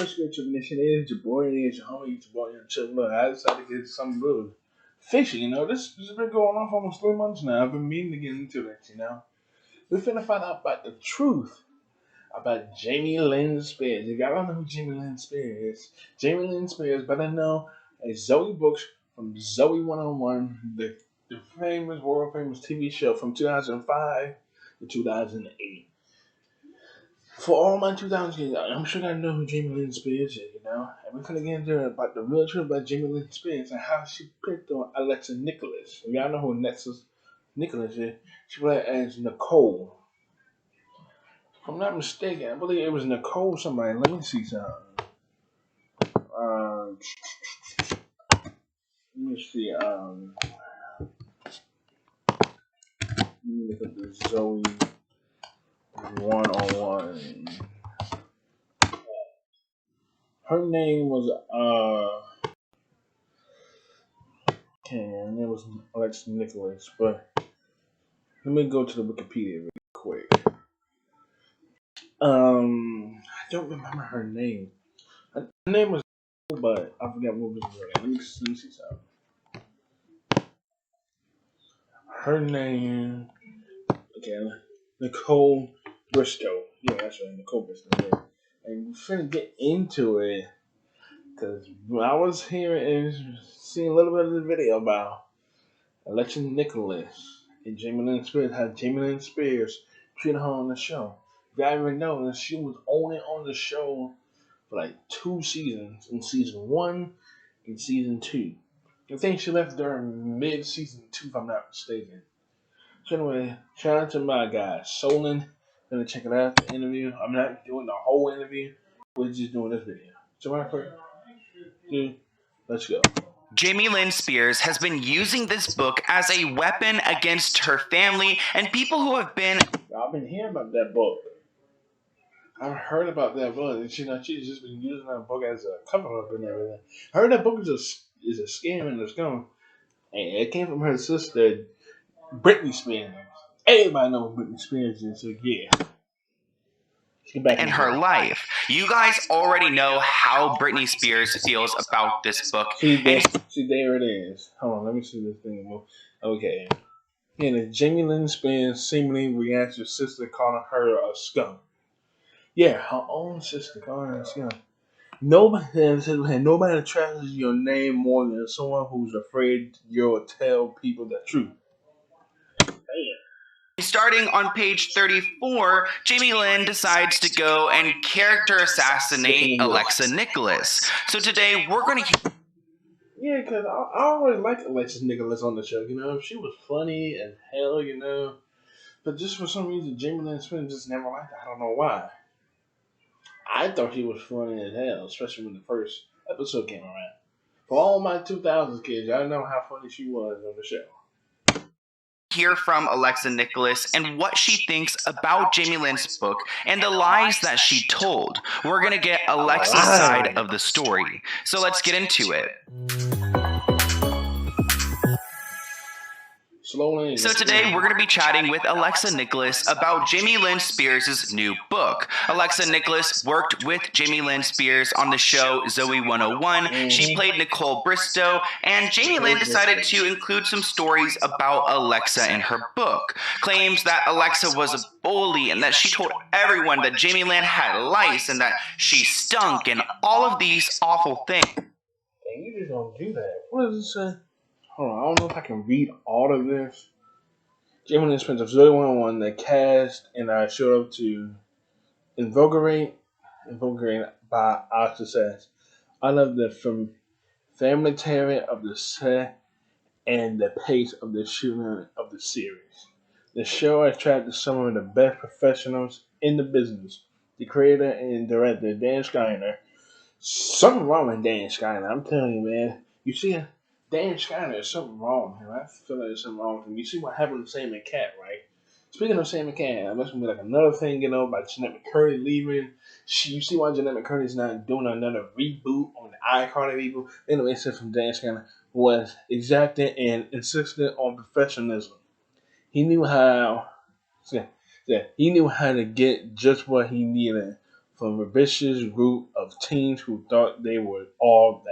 Spiritual mission is your boy, it is your homie, it's your boy, your chill. Look, I decided to get something little fishy, This has been going on for almost 3 months now. I've been meaning to get into it. We're finna find out about the truth about Jamie Lynn Spears. If y'all don't know who Jamie Lynn Spears is, Jamie Lynn Spears, better known as Zoe Brooks from Zoe 101, the famous, world famous TV show from 2005 to 2008. For all my 2000s kids, I'm sure I know who Jamie Lynn Spears is. And we're gonna get into about the real truth about Jamie Lynn Spears and how she picked on Alexa Nikolas. If y'all know who Nikolas is, she played as Nicole. If I'm not mistaken, I believe it was Nicole somebody. Let me see something. Let me see. Let me look at the Zoe 101. Her name was her name was Alexa Nikolas, but let me go to the Wikipedia real quick. I don't remember her name. Her name was, but I forgot what was her name. Let me see something. Her name, okay, Nicole Bristow. Yeah, that's right, Nicole Bristow. Yeah. And we're finna get into it because I was hearing and seeing a little bit of the video about Alexa Nikolas and Jamie Lynn Spears, how Jamie Lynn Spears treated her on the show. If you ever know that she was only on the show for like 2 seasons, in season 1 and season 2. I think she left during mid-season 2, if I'm not mistaken. So anyway, shout out to my guy, Sloan. Gonna check it out, the interview. I'm not doing the whole interview. We're just doing this video. So right quick, dude, let's go. Jamie Lynn Spears has been using this book as a weapon against her family and people who have been... I've been hearing about that book. I've heard about that book, and she's just been using that book as a cover up and everything. I heard that book is a scam and a scum, and it came from her sister, Britney Spears. Everybody knows Britney Spears is, so yeah. In her life. You guys already know how Britney Spears feels about this book. See, there it is. Hold on, let me see this thing. Okay. And Jamie Lynn Spears seemingly reacts to her sister calling her a scum. Yeah, her own sister calling her a scum. Nobody trusts your name more than someone who's afraid you'll tell people the truth. Starting on page 34, Jamie Lynn decides to go and character assassinate Alexa Nikolas. So today we're going to... Yeah, because I always liked Alexa Nikolas on the show, She was funny as hell, But just for some reason, Jamie Lynn Spears just never liked her. I don't know why. I thought she was funny as hell, especially when the first episode came around. For all my 2000s kids, I know how funny she was on the show. Hear from Alexa Nikolas and what she thinks about Jamie Lynn's book and the lies that she told. We're going to get Alexa's side of the story. So let's get into it. So today we're going to be chatting with Alexa Nikolas about Jamie Lynn Spears' new book. Alexa Nikolas worked with Jamie Lynn Spears on the show Zoe 101. She played Nicole Bristow, and Jamie Lynn decided to include some stories about Alexa in her book. Claims that Alexa was a bully and that she told everyone that Jamie Lynn had lice and that she stunk and all of these awful things. Hey, you just don't do that. What does it say? Hold on, I don't know if I can read all of this. Jamie Lynn Spears of Zoe 101 that cast and I showed up to invigorate by our success. I love the familiarity of the set and the pace of the shooting of the series. The show attracted some of the best professionals in the business. The creator and director, Dan Schreiner. Something wrong with Dan Schreiner, I'm telling you, man. You see, Dan Schreiner, there's something wrong with him. I feel like there's something wrong with him. You see what happened to Sam and Cat, right? Speaking of Sam and Cat, that's gonna be like another thing, by Jeanette McCurdy leaving. You see why Jeanette McCurdy's not doing another reboot on the iCarly reboot? Anyway, it said from Dan Schreiner was exacting and insistent on professionalism. He knew how to get just what he needed from a vicious group of teens who thought they were all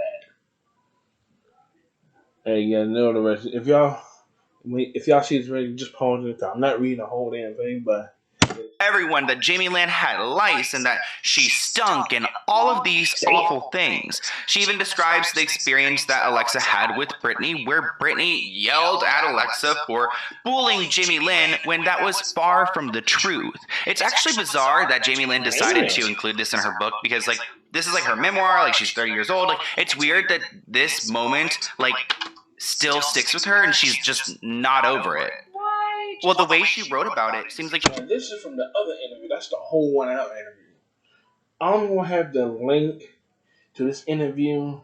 that. And you know the rest. If y'all see this video, just pause it. I'm not reading the whole damn thing, but everyone that Jamie Lynn had lice and that she stunk and all of these awful things. She even describes the experience that Alexa had with Brittany, where Brittany yelled at Alexa for bullying Jamie Lynn when that was far from the truth. It's actually bizarre that Jamie Lynn decided to include this in her book because, like, this is like her memoir, like she's 30 years old. Like, it's weird that this moment, like, still sticks with her and she's just not over it. Well, the way she wrote about it seems like... Now, this is from the other interview. That's the whole 1 hour interview. I'm going to have the link to this interview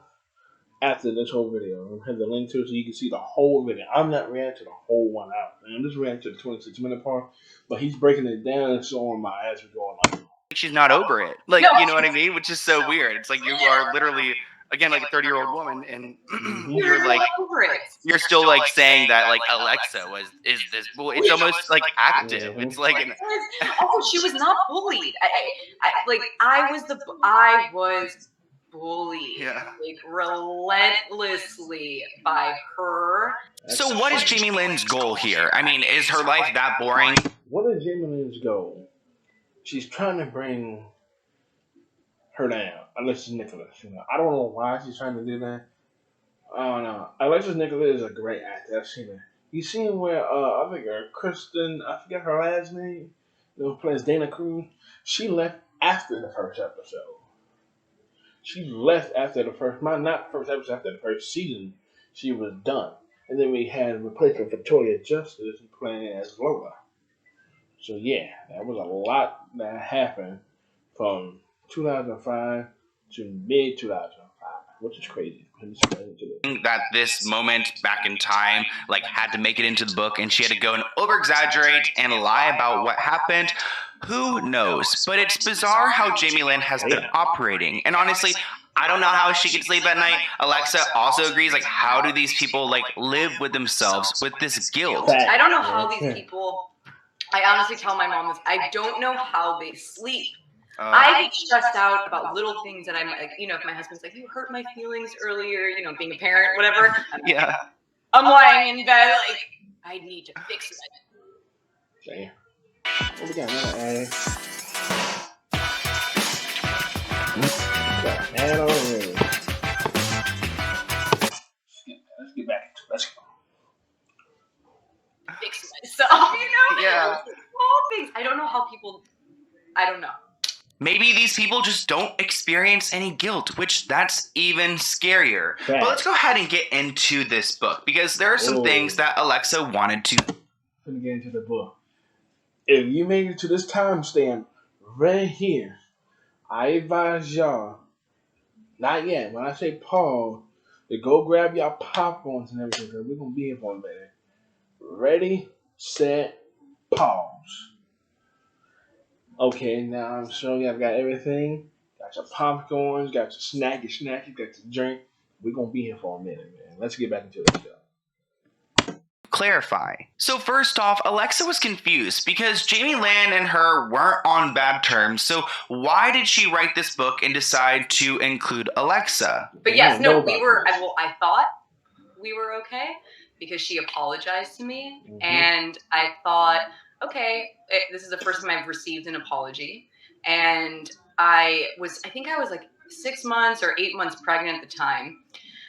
after this whole video. I'm going to have the link to it so you can see the whole video. I'm not reacting to the whole 1 hour. I'm just reacting to the 26-minute part. But he's breaking it down and showing my ass was going like... She's not over it. Like, you know what I mean? Which is so weird. It's like you are literally... Again, like a 30-year-old woman, and you're like, you're still like saying that like Alexa is this bully. It's almost like active. It's like, she was not bullied. I was bullied, like relentlessly by her. So, what is Jamie Lynn's goal here? I mean, is her life that boring? What is Jamie Lynn's goal? She's trying to bring her down. Alexis Nikolas. I don't know why she's trying to do that. I don't know. Alexis Nikolas is a great actor. I've seen her. You seen where I think Kristen, I forget her last name, who plays Dana Cruz. She left after the first episode. She left after the first, not first episode, after the first season. She was done, and then we had a replacement for Victoria Justice playing as Lola. So yeah, that was a lot that happened from 2005 to mid 2005, which is crazy. That this moment back in time, like, had to make it into the book, and she had to go and over exaggerate and lie about what happened. Who knows? But it's bizarre how Jamie Lynn has been operating, and honestly, I don't know how she can sleep at night. Alexa also agrees. Like, how do these people like live with themselves with this guilt? I don't know how these people. I honestly tell my mom this. I don't know how they sleep. I get stressed out about little things that I'm like, if my husband's like, you hurt my feelings earlier, being a parent, whatever. I'm lying in bed like, I need to fix it. Okay. What we got now? Let's get back into it. Let's go. Fix myself, Yeah. Small things. I don't know how people. I don't know. Maybe these people just don't experience any guilt, which that's even scarier. But let's go ahead and get into this book, because there are some things that Alexa wanted to... Let me get into the book. If you made it to this timestamp right here, I advise y'all, not yet, when I say pause, to go grab y'all popcorns and everything, because we're going to be here for a minute. Ready, set, pause. Okay, now I'm showing you I've got everything. Got your popcorns, got your snacky, got your drink. We're going to be here for a minute, man. Let's get back into this show. Clarify. So first off, Alexa was confused because Jamie Lynn and her weren't on bad terms. So why did she write this book and decide to include Alexa? But yes, no, we were, I thought we were okay because she apologized to me. Mm-hmm. And I thought, okay, this is the first time I've received an apology. And I think I was like 6 months or 8 months pregnant at the time.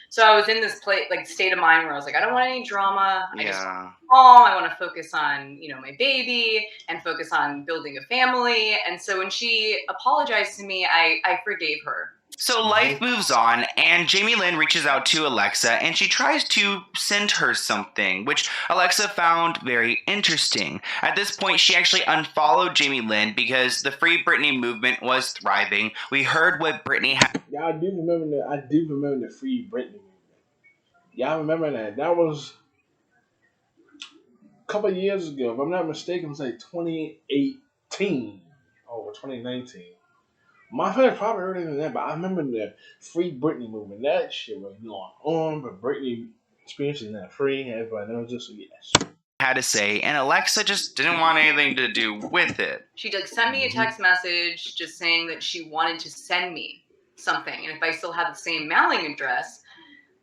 So I was in this state of mind where I was like, I don't want any drama. I just want to be calm. I want to focus on, my baby and focus on building a family. And so when she apologized to me, I forgave her. So life moves on, and Jamie Lynn reaches out to Alexa, and she tries to send her something, which Alexa found very interesting. At this point, she actually unfollowed Jamie Lynn because the Free Britney movement was thriving. We heard what Britney had. Yeah, I do remember the Free Britney movement. Y'all remember that? That was a couple of years ago. If I'm not mistaken, it was like 2018 or 2019. My friend probably earlier than that, but I remember the Free Britney movement. That shit was going on, but Britney experiencing that free, everybody knows this, so yes. had to say, and Alexa just didn't want anything to do with it. She sent me a text message just saying that she wanted to send me something, and if I still had the same mailing address.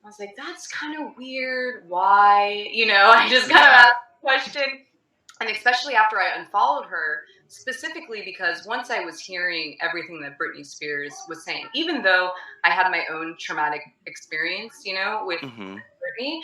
I was like, that's kind of weird. Why? I just kind of asked the question. And especially after I unfollowed her, specifically because once I was hearing everything that Britney Spears was saying, even though I had my own traumatic experience, with Britney,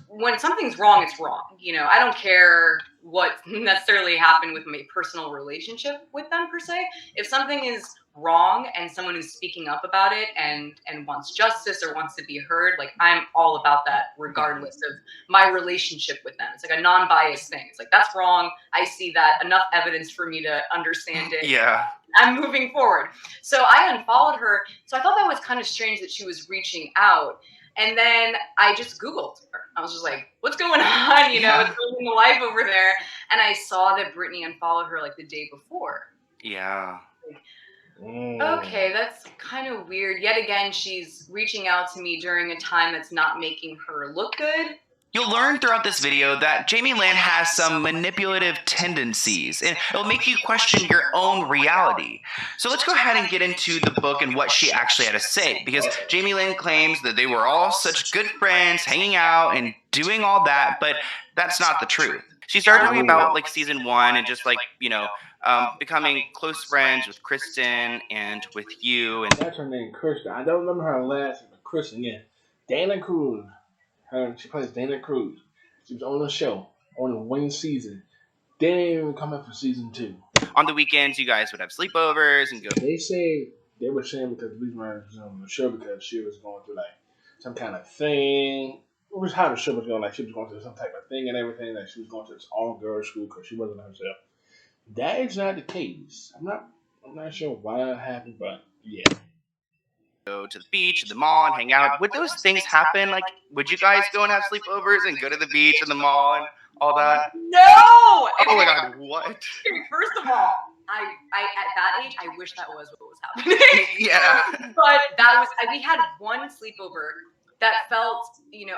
when something's wrong, it's wrong. I don't care what necessarily happened with my personal relationship with them per se. If something is wrong and someone is speaking up about it and wants justice or wants to be heard, I'm all about that regardless of my relationship with them. It's like a non-biased thing. It's like, that's wrong. I see that. Enough evidence for me to understand it. Yeah. I'm moving forward. So I unfollowed her. So I thought that was kind of strange that she was reaching out. And then I just Googled her. I was just like, what's going on? It's living the life over there. And I saw that Britney unfollowed her the day before. Yeah. Okay, that's kind of weird. Yet again, she's reaching out to me during a time that's not making her look good. You'll learn throughout this video that Jamie Lynn has some manipulative tendencies, and it'll make you question your own reality. So let's go ahead and get into the book and what she actually had to say, because Jamie Lynn claims that they were all such good friends, hanging out and doing all that, but that's not the truth. She started talking about season 1 and just becoming close friends with Kristen and with you. And that's her name, Kristen. I don't remember her last name, but Kristen, yeah. Dana Cruz. She plays Dana Cruz. She was on the show, on one season. They didn't even come out for season 2. On the weekends, you guys would have sleepovers and go. They were saying because the reason why she was on the show because she was going through some kind of thing. It was how the show was going. She was going through some type of thing and everything. She was going to this all-girls school because she wasn't herself. That is not the case. I'm not sure why it happened, but yeah. Go to the beach, the mall, and hang out. Would those things happen? Would you guys go and have sleepovers and go to the beach and the mall and all that? No! Oh my God, what? First of all, I at that age, I wish that was what was happening. Yeah. But that was, we had one sleepover that felt,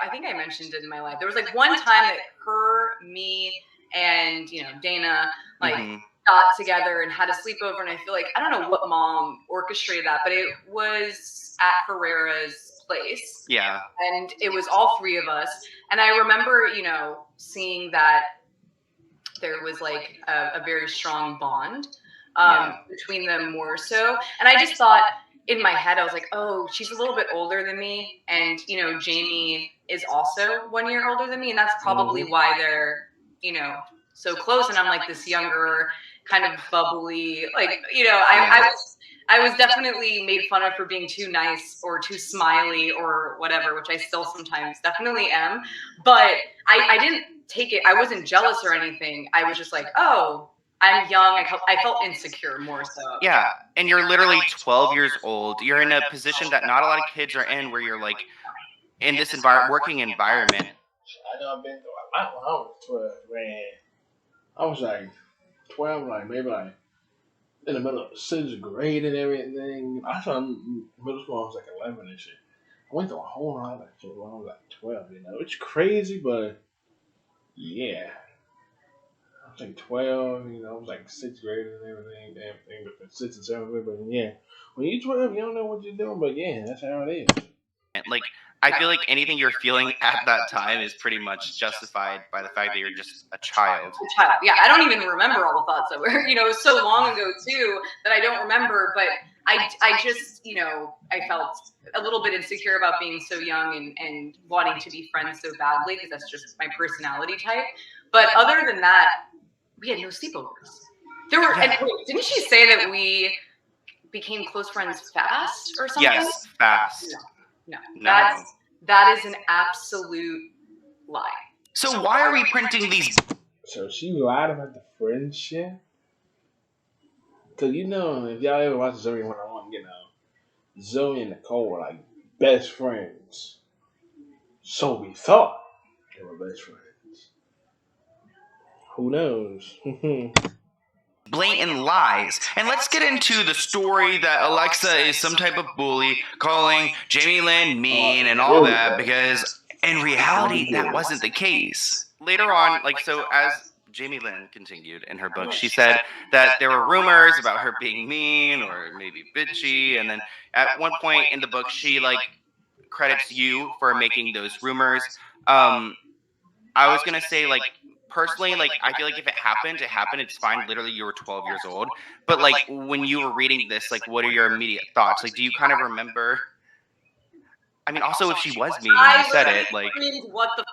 I think I mentioned it in my life. There was one time that her, me, and, Dana, got together and had a sleepover, and I feel I don't know what mom orchestrated that, but it was at Herrera's place. Yeah. And it was all 3 of us. And I remember, seeing that there was a very strong bond between them more so. And I just thought in my head, I was like, oh, she's a little bit older than me. And, Jamie is also 1 year older than me. And that's probably why they're, so close. And I'm this younger, kind of bubbly, I was definitely made fun of for being too nice or too smiley or whatever, which I still sometimes definitely am. But I didn't take it. I wasn't jealous or anything. I was just oh, I'm young. I felt insecure more so. Yeah. And you're literally 12 years old. You're in a position that not a lot of kids are in, where you're in this working environment. I know I've been through a lot when I was 12, man. I was 12, maybe in the middle of the 6th grade and everything. I started middle school, I was 11 and shit. I went through a whole lot of shit when I was 12, It's crazy, but yeah. I was 12, I was 6th grade and everything, between 6th and 7th grade, but yeah. When you're 12, you don't know what you're doing, but yeah, that's how it is. I feel anything you're feeling at that time is pretty much justified by the fact that you're just a child. Yeah, I don't even remember all the thoughts that were, it was so long ago too that I don't remember. But I just, I felt a little bit insecure about being so young and wanting to be friends so badly because that's just my personality type. But other than that, we had no sleepovers. There were, and didn't she say that we became close friends fast or something? Yes, fast. No. That is an absolute lie. So why are we printing these? So she lied about the friendship? Because, if y'all ever watch Zoe 101, Zoe and Nicole were best friends. So we thought they were best friends. Who knows? Blatant lies. And let's get into the story that Alexa is some type of bully, calling Jamie Lynn mean and all that, because in reality, that wasn't the case. later on, like, so as Jamie Lynn continued in her book, she said that there were rumors about her being mean or maybe bitchy, and then at one point in the book, she like credits you for making those rumors. Um, I was gonna say, like, personally, like, I feel like if it happened, it happened. It's fine. Literally, you were 12 years old. But like, when you were reading this, like, what are your immediate thoughts? Like, do you kind of remember? I mean, also, if she was mean and you said it, like, what the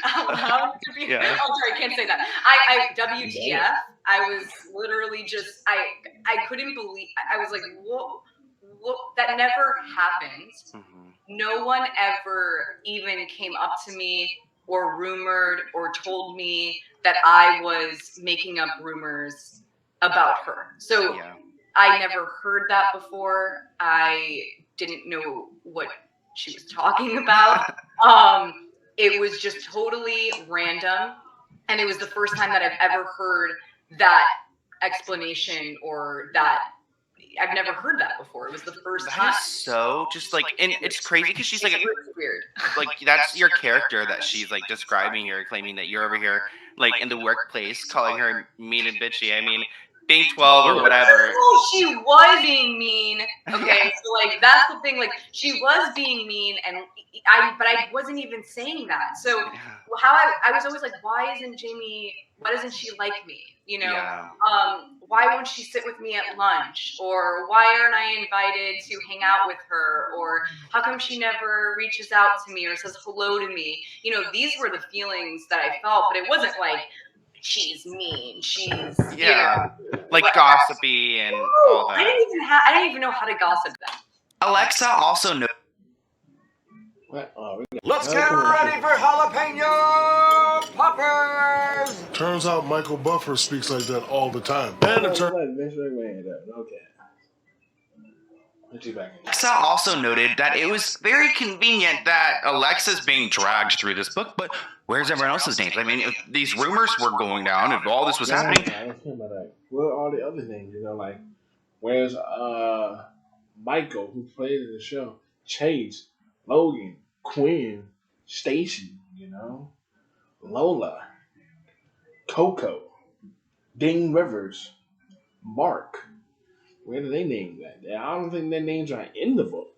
out loud. yeah. I'm sorry, I can't say that. I WTF. I was literally just I couldn't believe. I was like, what? That never happened. Mm-hmm. No one ever even came up to me or rumored or told me that I was making up rumors about her. So Yeah. I never heard that before. I didn't know what she was talking about. It was just totally random. And it was the first time that I've ever heard that explanation or that. I've never heard that before. It was the first time. That is so just like, and it's crazy because she's like, It's really weird. like that's your character that she's like describing here, claiming that you're over here like in the workplace calling her mean and bitchy. I mean, being 12 or whatever. Oh, she was being mean. Okay, so like that's the thing. Like she was being mean, and but I wasn't even saying that. So how I was always like, why doesn't she like me? You know, Yeah. Why won't she sit with me at lunch? Or why aren't I invited to hang out with her? Or how come she never reaches out to me or says hello to me? You know, these were the feelings that I felt, but it wasn't like she's mean. She's you know, like gossipy and all that. I didn't even know how to gossip then. Alexa also knows. Let's get ready for jalapeno poppers! Turns out Michael Buffer speaks like that all the time. And it turns Alexa also noted that it was very convenient that Alexa's being dragged through this book, but where's everyone else's names? I mean, if these rumors were going down, if all this was happening. I was thinking about that. Where are all the other names? You know, like where's Michael, who played in the show, Chase, Logan, Quinn, Stacy, you know, Lola, Coco, Dean Rivers, Mark. Where do they name that? I don't think their names are in the book.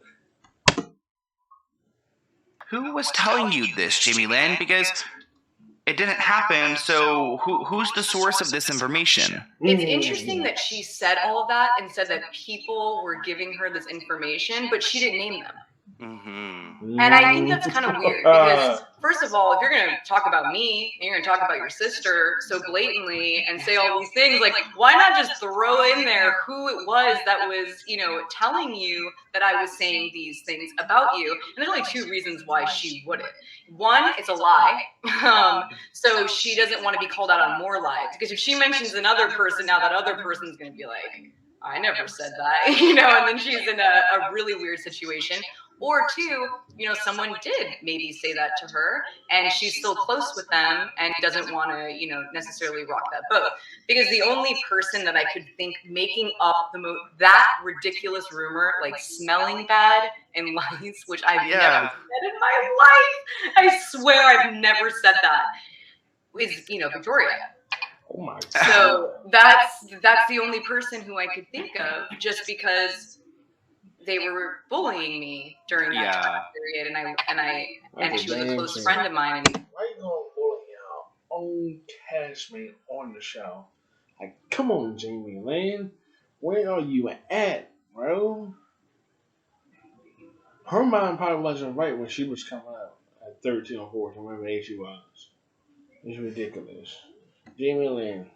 Who was telling you this, Jamie Lynn? Because it didn't happen, so who's the source of this information? It's interesting that she said all of that and said that people were giving her this information, but she didn't name them. Mm-hmm. And I think that's kind of weird because, first of all, if you're going to talk about me and you're going to talk about your sister so blatantly and say all these things, like, why not just throw in there who it was that was, you know, telling you that I was saying these things about you? And there's only two reasons why she wouldn't. One, it's a lie. So she doesn't want to be called out on more lies. Because if she mentions another person, now that other person's going to be like, I never said that, you know, and then she's in a really weird situation. Or two, you know, someone did maybe say that to her and she's still close with them and doesn't want to, you know, necessarily rock that boat. Because the only person that I could think making up that ridiculous rumor, like smelling bad and lice, which I've never said in my life, I swear I've never said that, is, you know, Victoria. Oh my God. So that's the only person who I could think of, just because they were bullying me during that time period, and she was a close friend of mine. Why you gonna bully your own castmate on the show? Like, come on, Jamie Lynn, where are you at, bro? Her mind probably wasn't right when she was coming out at 13 or 14, whatever age she was. It's ridiculous. Jamie Lynn,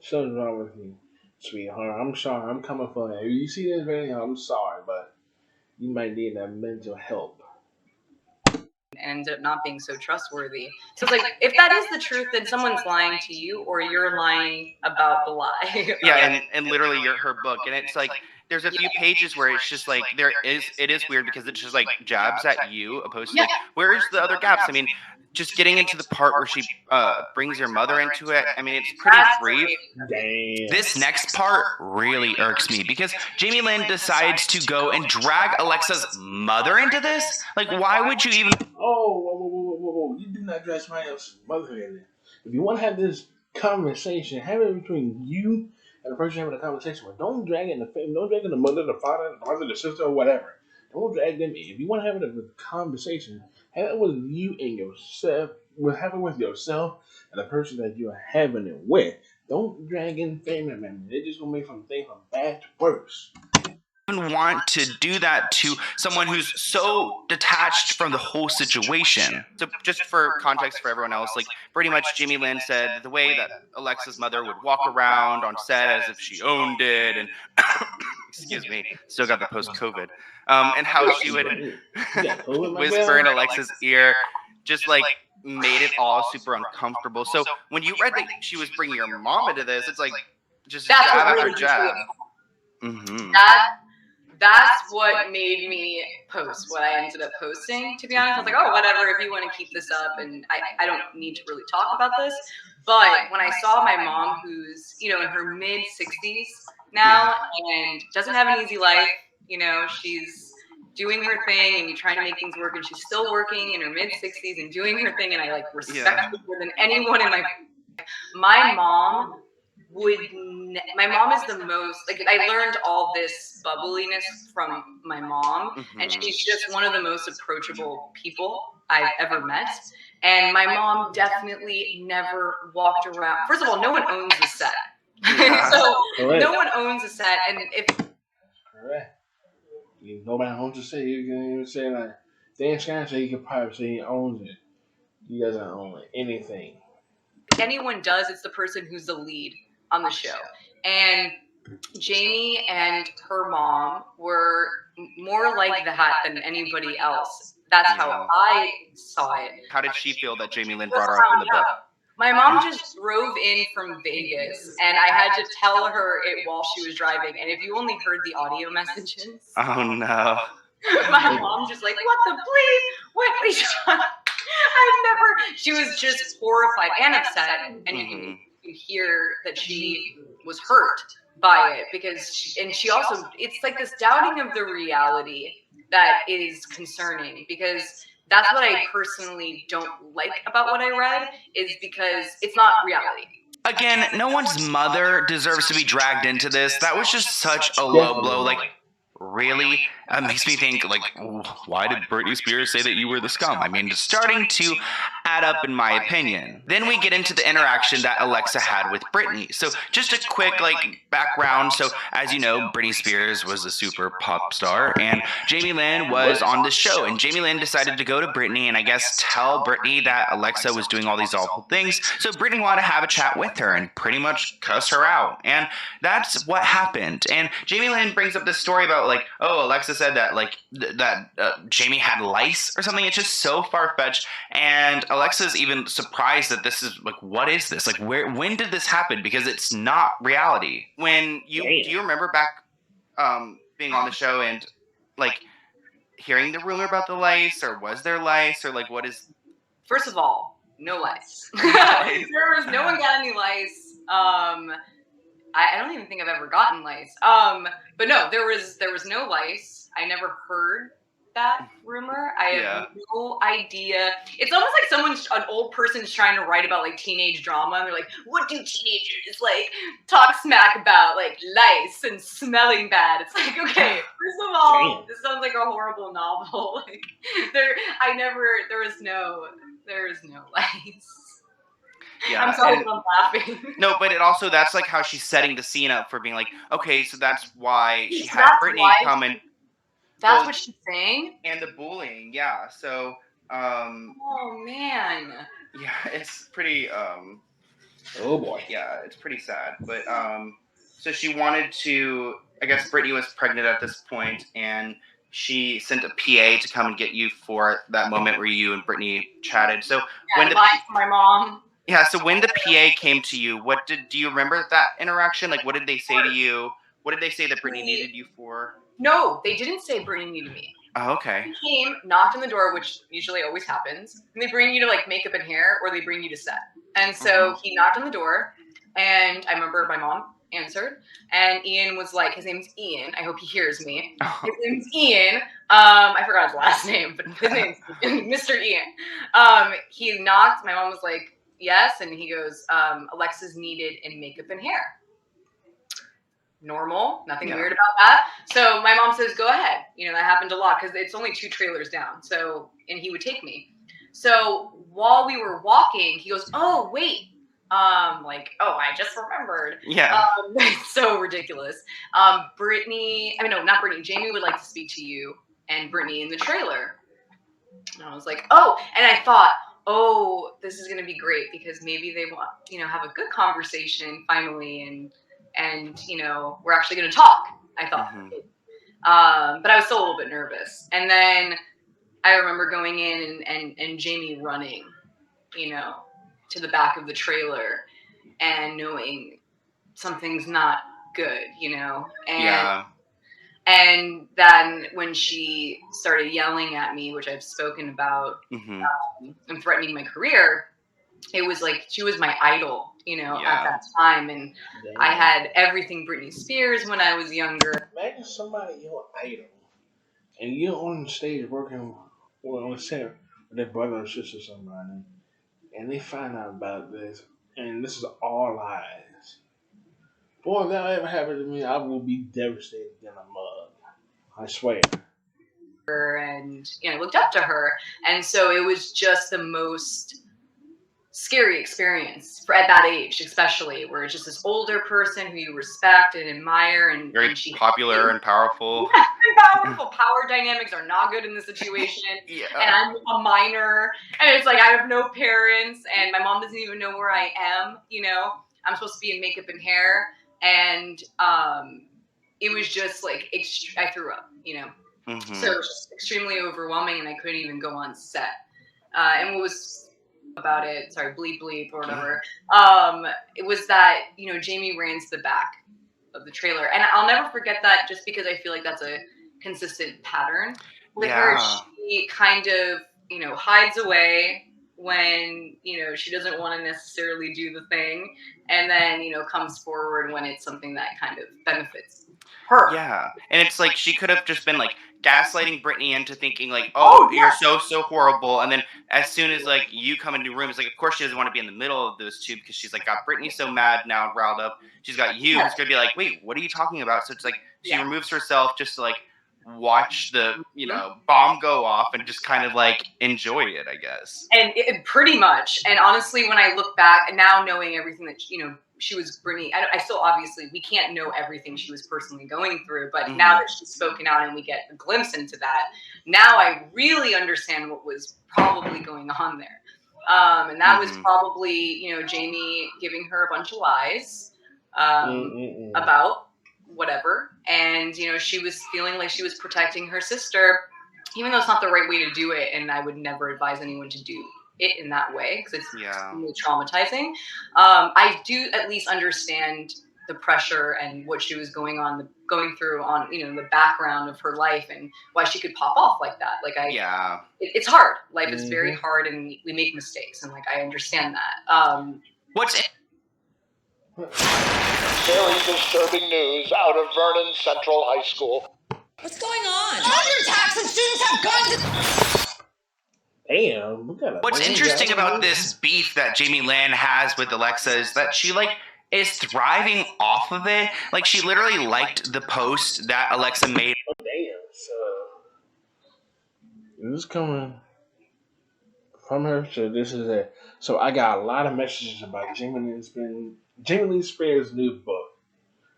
something's wrong with you, sweetheart. I'm sorry. I'm coming for you. If you see this video, I'm sorry, but you might need that mental help. And ended up not being so trustworthy. So it's like, if that is the truth, then someone's lying to you, or you're lying about the lie. Yeah, and literally her book, and it's like there's a few pages where it's just like it is weird because it's just like jabs at you opposed to like, where's the other gaps? I mean, just getting into the part where she brings her mother into it. I mean, it's pretty brief. Damn. This next part really irks me because Jamie Lynn decides to go and drag Alexa's mother into this. Like, why would you even? Oh, whoa. You do not dress my mother in it. If you want to have this conversation, have it between you and the person having a conversation with. Don't drag it in the family. Don't drag in the mother, the father, the brother, the sister, or whatever. Don't drag them in. If you want to have a conversation, have it with you and yourself. Have it with yourself and the person that you're having it with. Don't drag in family members. They're just gonna make things from bad to worse. Want to do that to someone who's so detached from the whole situation. So just for context for everyone else, like pretty much Jamie Lynn said the way that Alexa's mother would walk around on set as if she owned it, and excuse me, still got the post-COVID, and how she would whisper in Alexa's ear, just like made it all super uncomfortable. So when you read that she was bringing your mom into this, it's like just jab after jab. Mm-hmm. That's what made me post what I ended up posting, to be honest. I was like, oh, whatever, if you want to keep this up, and I don't need to really talk about this. But when I saw my mom, who's, in her mid-60s now and doesn't have an easy life, she's doing her thing and trying to make things work, and she's still working in her mid-60s and doing her thing, and I, respect her more than anyone in my mom my mom is the most, I learned all this bubbliness from my mom, and she's just one of the most approachable people I've ever met. And my mom definitely never walked around. First of all, no one owns the set. So no one owns a set, and if nobody owns the set, you can even say like Dan Scott said, you can probably say he owns it. He doesn't own anything. If anyone does, it's the person who's the lead on the show. And Jamie and her mom were more like that than anybody else. That's how I saw it. How did she feel that Jamie Lynn brought her up in the book? My mom just drove in from Vegas, and I had to tell her it while she was driving. And if you only heard the audio messages. Oh, no. My mom just like, what the bleep? What? She was just horrified and upset. And you can hear that she was hurt by it because she also, it's like this doubting of the reality that is concerning, because that's what I personally don't like about what I read, is because it's not reality. Again, no one's mother deserves to be dragged into this. That was just such a low blow. Like, really? It makes me think, like, why did Britney Spears say that you were the scum? I mean, it's starting to add up in my opinion. Then we get into the interaction that Alexa had with Britney. So just a quick, background. So as you know, Britney Spears was a super pop star, and Jamie Lynn was on the show. And Jamie Lynn decided to go to Britney and I guess tell Britney that Alexa was doing all these awful things. So Britney wanted to have a chat with her and pretty much cuss her out. And that's what happened. And Jamie Lynn brings up this story about, Alexa said that, Jamie had lice or something. It's just so far-fetched. And Alexa's even surprised that this is, what is this? When did this happen? Because it's not reality. Do you remember back being on the show and, hearing the rumor about the lice, or was there lice, or, what is... First of all, no lice. No one got any lice. I don't even think I've ever gotten lice. But no, there was no lice. I never heard that rumor. I have no idea. It's almost like an old person's trying to write about teenage drama, and they're like, what do teenagers talk smack about, lice and smelling bad? It's like, okay, first of all, this sounds like a horrible novel. There is no lice. Yeah, I'm sorry, I'm laughing. No, but that's how she's setting the scene up for being okay, so that's why she had Britney come and... That's what she's saying? And the bullying, yeah, so... oh, man. Yeah, it's pretty, Oh, boy. Yeah, it's pretty sad, but, so she wanted to... I guess Britney was pregnant at this point, and she sent a PA to come and get you for that moment where you and Britney chatted. So when my mom... Yeah, so when the PA came to you, do you remember that interaction? What did they say to you? What did they say that Britney needed you for? No, they didn't say Britney needed me. Oh, okay. They came, knocked on the door, which usually always happens, and they bring you to makeup and hair, or they bring you to set. And so he knocked on the door, and I remember my mom answered, and Ian was his name's Ian. I hope he hears me. His name's Ian. I forgot his last name, but his name's Mr. Ian. He knocked. My mom was like, yes. And he goes, Alexa's needed in makeup and hair. Normal, nothing weird about that. So my mom says, go ahead. That happened a lot because it's only 2 trailers down. So, and he would take me. So while we were walking, he goes, oh, wait. I just remembered. Yeah. So ridiculous. Brittany, not Brittany. Jamie would like to speak to you and Brittany in the trailer. And I was like, oh, and I thought, oh, this is going to be great because maybe they want, have a good conversation finally. And we're actually going to talk, I thought. Mm-hmm. But I was still a little bit nervous. And then I remember going in and Jamie running, to the back of the trailer and knowing something's not good, And then when she started yelling at me, which I've spoken about, and threatening my career, it was like she was my idol, at that time. And I had everything Britney Spears when I was younger. Imagine somebody your idol, and you're on stage working on set with their brother or sister or somebody, and they find out about this, and this is all lies. Boy, if that ever happened to me, I will be devastated in a mug. I swear. And I looked up to her, and so it was just the most scary experience at that age, especially where it's just this older person who you respect and admire, and very popular and powerful. Yeah, powerful. Power dynamics are not good in this situation. And I'm a minor, and it's like I have no parents, and my mom doesn't even know where I am. I'm supposed to be in makeup and hair, and it was just like I threw up. Mm-hmm. So it was just extremely overwhelming, and I couldn't even go on set. And what was about it, sorry, bleep bleep or whatever, it was that Jamie ran to the back of the trailer, and I'll never forget that, just because I feel like that's a consistent pattern with her. She kind of hides away when she doesn't want to necessarily do the thing, and then comes forward when it's something that kind of benefits her. And it's like she could have just been like gaslighting Brittany into thinking like, oh, you're so horrible, and then as soon as like you come into the room, it's like, of course she doesn't want to be in the middle of those two, because she's like got Brittany so mad now, riled up. She's got you who's gonna be like, wait, what are you talking about? So it's like she removes herself just to like watch the bomb go off and just kind of like enjoy it, I guess. And pretty much. And honestly, when I look back and now knowing everything that she was Brittany, I still, obviously we can't know everything she was personally going through, but now that she's spoken out and we get a glimpse into that, now I really understand what was probably going on there. And that was probably Jamie giving her a bunch of lies about whatever, and she was feeling like she was protecting her sister, even though it's not the right way to do it, and I would never advise anyone to do it in that way because it's extremely traumatizing. I do at least understand the pressure and what she was going through on the background of her life, and why she could pop off like that. Like it's hard. Life is very hard, and we make mistakes, and like I understand that. Very disturbing news out of Vernon Central High School. What's going on? Undertax and students have guns. Damn. What's interesting about this beef that Jamie Lynn has with Alexa is that she is thriving off of it. Like she literally liked the post that Alexa made. Damn. So this is coming from her. So this is it. So I got a lot of messages about Jamie Lynn Spears' new book.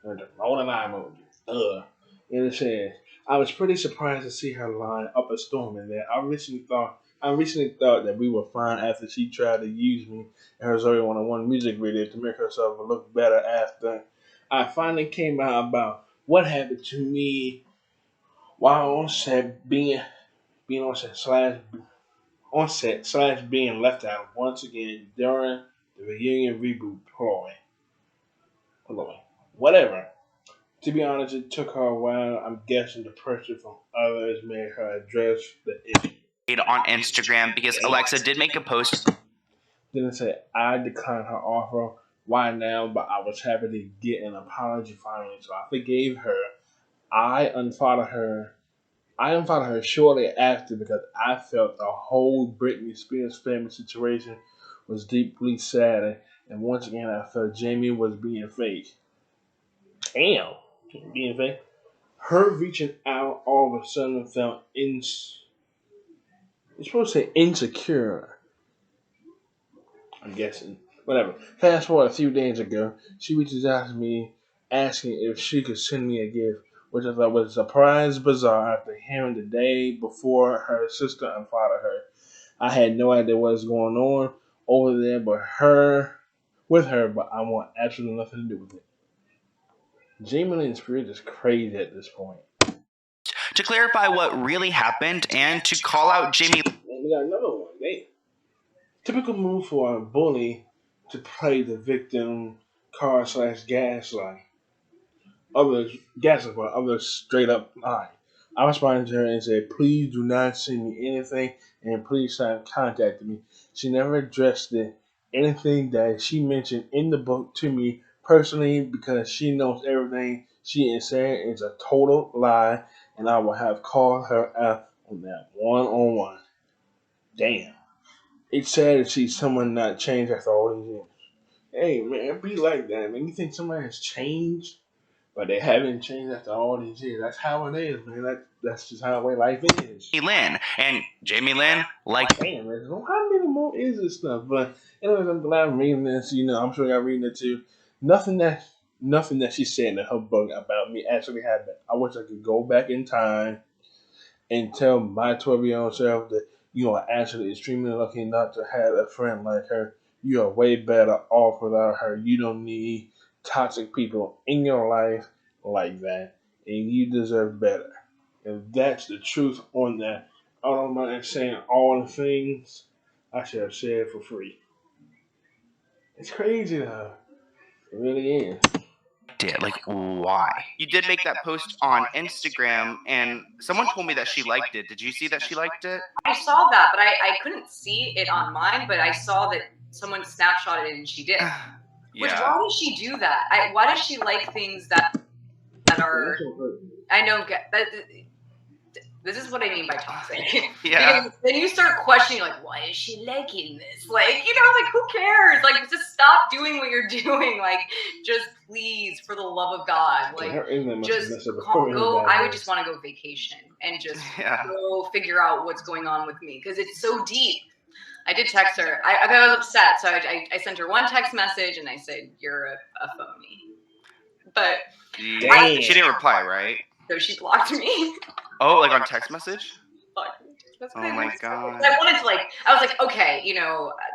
The rolling eye emoji. And it says, I was pretty surprised to see her line up a storm in there. I recently thought that we were fine after she tried to use me in her Zoe 101 music video to make herself look better after I finally came out about what happened to me while on set, being on set / being left out once again during the reunion reboot ploy. Whatever. To be honest, it took her a while. I'm guessing the pressure from others made her address the issue on Instagram, because Alexa did make a post. Didn't say I declined her offer. Why now? But I was happy to get an apology finally, so I forgave her. I unfollowed her shortly after because I felt the whole Britney Spears family situation was deeply sad, and once again I felt Jamie was being fake. Damn, being fake. Her reaching out all of a sudden felt you're supposed to say insecure, I'm guessing. Whatever. Fast forward a few days ago, she reaches out to me asking if she could send me a gift, which I thought was a surprise bizarre after hearing the day before her sister unfollowed her. I had no idea what was going on over there with her, but I want absolutely nothing to do with it. Jamie Lynn's spirit is crazy at this point. To clarify what really happened and to call out Jamie. And we got another one. Typical move for a bully to play the victim card / gaslight. Gaslight, but others straight up lie. I responded to her and said, "Please do not send me anything, and please stop contacting me." She never addressed anything that she mentioned in the book to me personally because she knows everything she is saying is a total lie, and I will have called her out on that one-on-one. Damn. It's sad to see someone not change after all these years. Hey, man, be like that, man. You think somebody has changed, but they haven't changed after all these years. That's how it is, man. That's just how the way life is. Lynn. And Jamie Lynn, damn, man, how many more is this stuff? But anyways, I'm glad I'm reading this. I'm sure y'all reading it too. Nothing that she said in her book about me actually happened. I wish I could go back in time and tell my 12-year-old self that you are actually extremely lucky not to have a friend like her. You are way better off without her. You don't need toxic people in your life like that, and you deserve better. If that's the truth on that, I don't mind saying all the things I should have said for free. It's crazy though. It really is. Why? You did make that post on Instagram, and someone told me that she liked it. Did you see that she liked it? I saw that, but I couldn't see it on mine, but I saw that someone snapshotted it and she did. Which, why does she do that? Why does she like things that are... I don't get... This is what I mean by toxic. Yeah. Because then you start questioning, why is she liking this? Who cares? Just stop doing what you're doing. Just please, for the love of God. Just go. I would just want to go vacation and just go figure out what's going on with me. Because it's so deep. I did text her. I was upset. So I sent her one text message and I said, "You're a phony." But she didn't reply, right? So she blocked me. Oh, on text message? That's oh my God. I wanted to I was like, okay,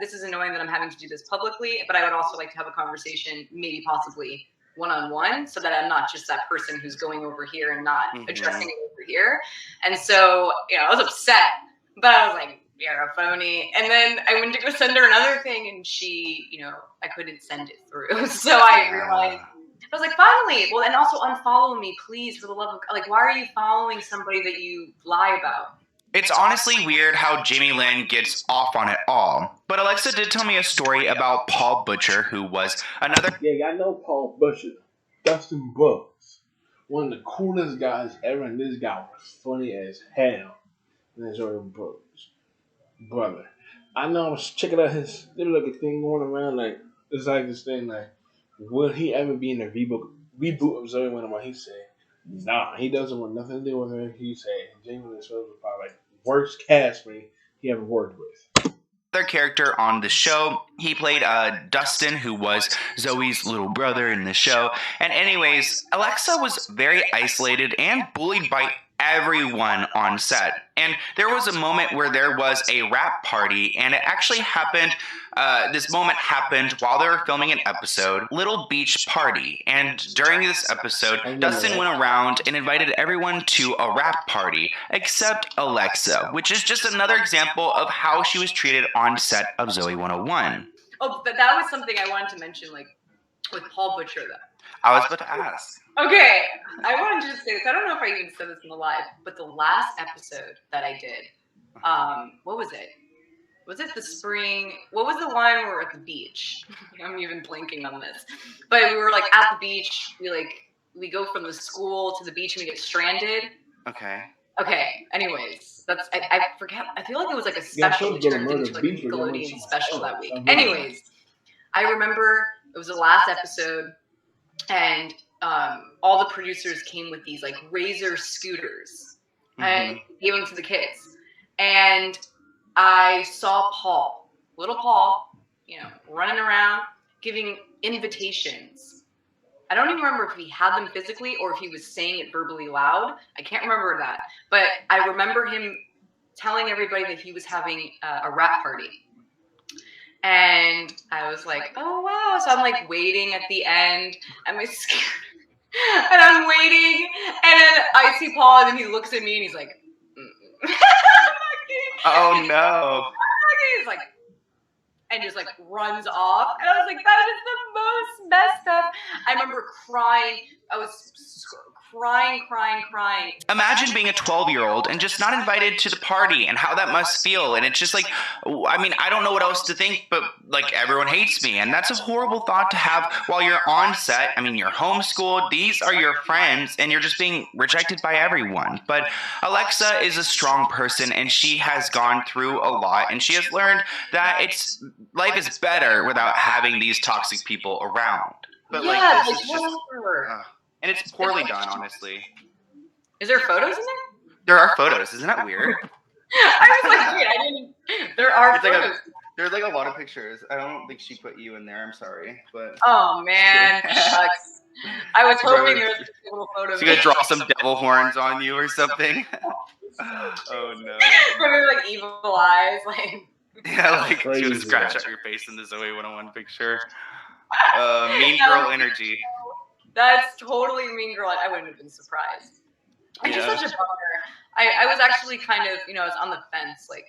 this is annoying that I'm having to do this publicly, but I would also like to have a conversation, maybe possibly one-on-one, so that I'm not just that person who's going over here and not addressing it over here. And so, I was upset, but I was like, you're a phony. And then I went to go send her another thing and she, I couldn't send it through. So I realized, I was like, finally. Well, and also unfollow me, please, for the love of God. Why are you following somebody that you lie about? It's honestly weird how Jamie Lynn gets off on it all. But Alexa did tell me a story about Paul Butcher, who was another... Yeah, I know Paul Butcher. Dustin Brooks. One of the coolest guys ever, and this guy was funny as hell. And that's Jordan Brooks' brother. I know I was checking out there's a thing going around, it's this thing, will he ever be in the reboot of Zoe 101? He said, nah, he doesn't want nothing to do with her. He said, Jamie Lynn was probably worst castmate he ever worked with. Other character on the show, he played Dustin, who was Zoe's little brother in the show. And anyways, Alexa was very isolated and bullied by everyone on set. And there was a moment where there was a rap party, and it actually happened, this moment happened while they were filming an episode, Little Beach Party. And during this episode, Dustin went around and invited everyone to a rap party, except Alexa, which is just another example of how she was treated on set of Zoe 101. Oh, but that was something I wanted to mention, with Paul Butcher, though. I was about to ask. Okay, I wanted to just say this. I don't know if I even said this in the live, but the last episode that I did, what was it? Was it the spring? What was the one where we were at the beach? I'm even blanking on this. But we were at the beach. We go from the school to the beach and we get stranded. Okay. Okay. Anyways, I forget. I feel like it was like a special. It turned into like a Nickelodeon special that week. Anyways, I remember it was the last episode, and all the producers came with these like Razor scooters and gave them to the kids. And I saw little Paul, running around giving invitations. I don't even remember if he had them physically or if he was saying it verbally loud. I can't remember that. But I remember him telling everybody that he was having a rap party. And I was like, oh, wow. So I'm like waiting at the end at my scooter. And I'm waiting. And then I see Paul and then he looks at me and he's like, oh no. He's like, and just like runs off. And I was like, that is the most messed up. I remember crying. I was crying. Imagine being a 12-year-old and just not invited to the party and how that must feel. And it's just like, I mean, I don't know what else to think, but like everyone hates me. And that's a horrible thought to have while you're on set. I mean, you're homeschooled. These are your friends and you're just being rejected by everyone. But Alexa is a strong person and she has gone through a lot. And she has learned that life is better without having these toxic people around. But yeah, this is just... and it's poorly done, honestly. Is there photos in there? There are photos. Isn't that weird? I was like, wait, I didn't. There are photos. There's like a lot of pictures. I don't think she put you in there. I'm sorry, but. Oh man, shucks. I was hoping there was a little photo. She's gonna draw some devil horns on you or something. Oh no. Maybe like evil eyes, like. Yeah, like she would scratch out your face in the Zoe 101 picture. Mean girl energy. That's totally Mean Girl. I wouldn't have been surprised. And just such a bummer. I was actually kind of, I was on the fence, like,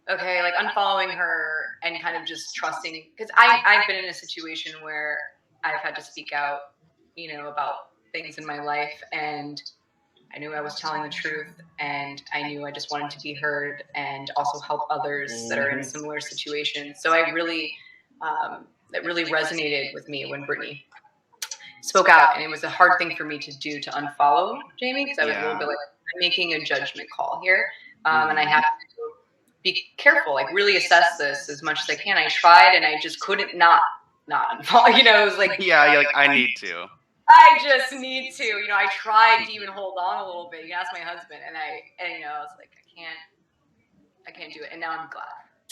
okay, like unfollowing her and kind of just trusting. Because I've been in a situation where I've had to speak out, about things in my life. And I knew I was telling the truth. And I knew I just wanted to be heard and also help others that are in similar situations. So that really resonated with me when Brittany spoke out, and it was a hard thing for me to do to unfollow Jamie because I was a little bit like, I'm making a judgment call here, and I have to be careful, like really assess this as much as I can. I tried, and I just couldn't not unfollow. It was like you're like I need to. I just need to. I tried to even hold on a little bit. You can ask my husband, and I was like, I can't do it, and now I'm glad.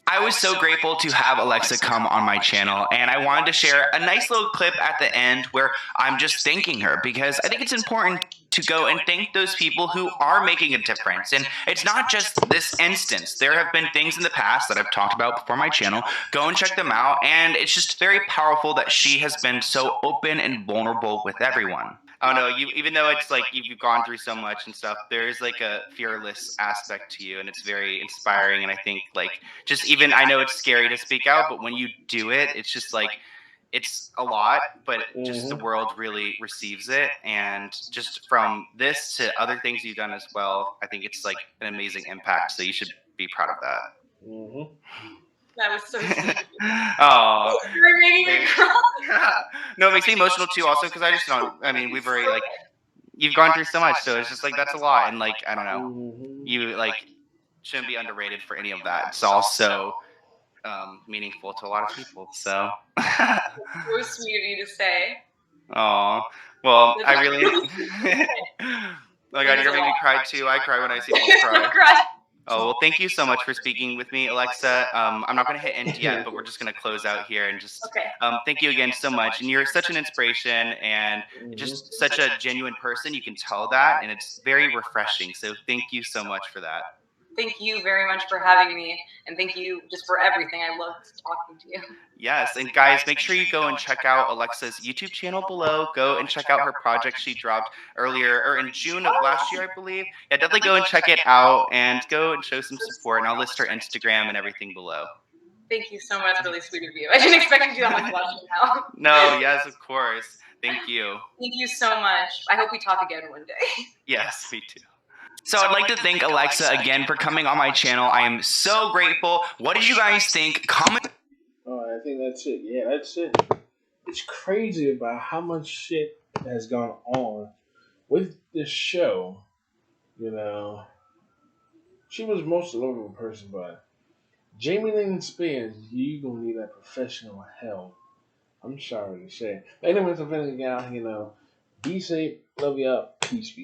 I was so grateful to have Alexa come on my channel, and I wanted to share a nice little clip at the end where I'm just thanking her because I think it's important to go and thank those people who are making a difference. And it's not just this instance. There have been things in the past that I've talked about before my channel. Go and check them out, and it's just very powerful that she has been so open and vulnerable with everyone. I don't know, even though it's like you've gone through so much and stuff, there is like a fearless aspect to you, and it's very inspiring. And I think like just even, I know it's scary to speak out, but when you do it, it's just like, it's a lot, but just the world really receives it. And just from this to other things you've done as well, I think it's like an amazing impact. So you should be proud of that. That was so sweet. Oh, You're making me cry. No, it makes me emotional too. Also, because I just don't. I mean, we've already like you've gone through so much, so it's just like that's a lot. And like I don't know, you like shouldn't be underrated for any of that. It's also meaningful to a lot of people. So. So sweet of you to say. Oh, well, I really. Oh my God, you're gonna make me cry too. I cry when I see people cry. Oh, well, thank you so much for speaking with me, Alexa. I'm not going to hit end yet, but we're just going to close out here and just thank you again so much. And you're such an inspiration and just such a genuine person. You can tell that, and it's very refreshing. So thank you so much for that. Thank you very much for having me, and thank you just for everything. I loved talking to you. Yes, and guys, make sure you go and check out Alexa's YouTube channel below. Go and check out her project she dropped earlier, or in June of last year, I believe. Yeah, definitely go and check it out, and go and show some support, and I'll list her Instagram and everything below. Thank you so much. Really sweet of you. I didn't expect you to do that much watching now. No, yes, of course. Thank you. Thank you so much. I hope we talk again one day. Yes, me too. So I'd like to thank Alexa again for coming on my channel. I am so grateful. What did you guys think? Comment. Oh, I think that's it. Yeah, that's it. It's crazy about how much shit has gone on with this show. She was the most lovable person, but Jamie Lynn Spears, you gonna need that professional help. I'm sorry to say. Anyways, I'm feeling out, be safe, love you up, peace be out.